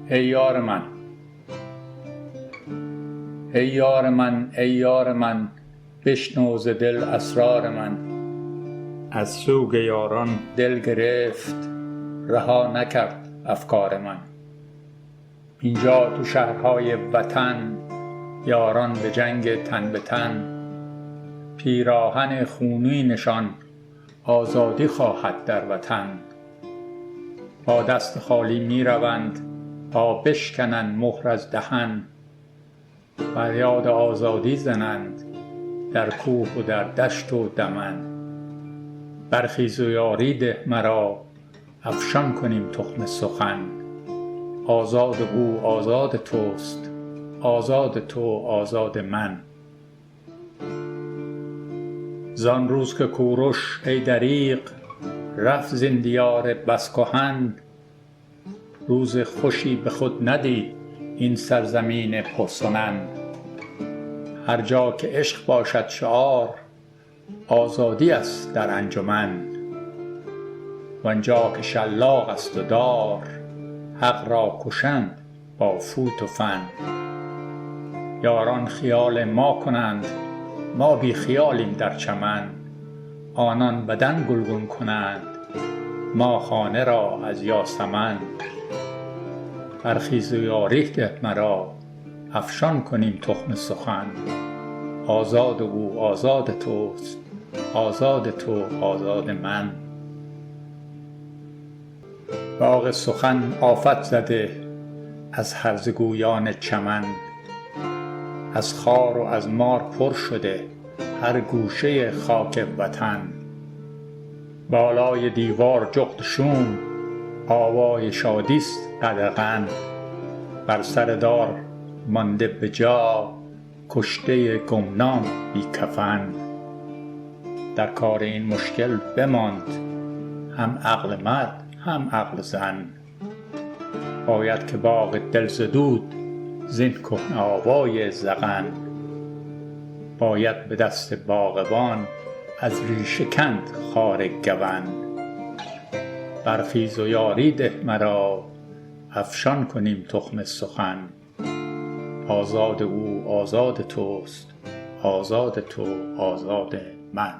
ای یار من، ای یار من، ای یار من، بشنو ز دل اسرار من. از سوگ یاران دل گرفت، رها نکرد افکار من. اینجا تو شهرهای وطن، یاران به جنگ تن به تن. پیراهن خونینشان آزادی خواهد در وطن. با دست خالی می روند تا بشکنند مهر از دهن. فریاد آزادی زنند در کوه و در دشت و دمن. برخیز و یاری ده مرا، افشان کنیم تخم سخن. آزاد او آزاد توست، آزاد تو آزاد من. زان روز که کوروش ای دریغ رفت زین دیار بس کهن، روز خوشی به خود ندید این سرزمین پرسنن. هر جا که عشق باشد شعار، آزادی است در انجمن. وآنجا که شلاق است و دار، حق را کشند با فوت و فن. یاران خیال ما کنند، ما بی خیالیم در چمن. آنان بدن گلگون کنند، ما خانه را از یاسمن. برخیز و یاری ده مرا، افشان کنیم تخم سخن. آزاد او آزاد توست، آزاد تو آزاد من. باغ سخن آفت زده از هرزه گویان چمن. از خار و از مار پر شده هر گوشه خاک وطن. بالای دیوار جغد شوم، آوای شادیست قدغن. بر سر دار مانده به جا، کشته گمنام بی کفن. در کار این مشکل بماند هم عقل مرد هم عقل زن. باید که باغ دل زدود زین کهنه آوای زغن. باید به دست باغبان از ریشه کند خار گون. برخیز و یاری ده مرا، افشان کنیم تخم سخن. آزاد او آزاد توست، آزاد تو آزاد من.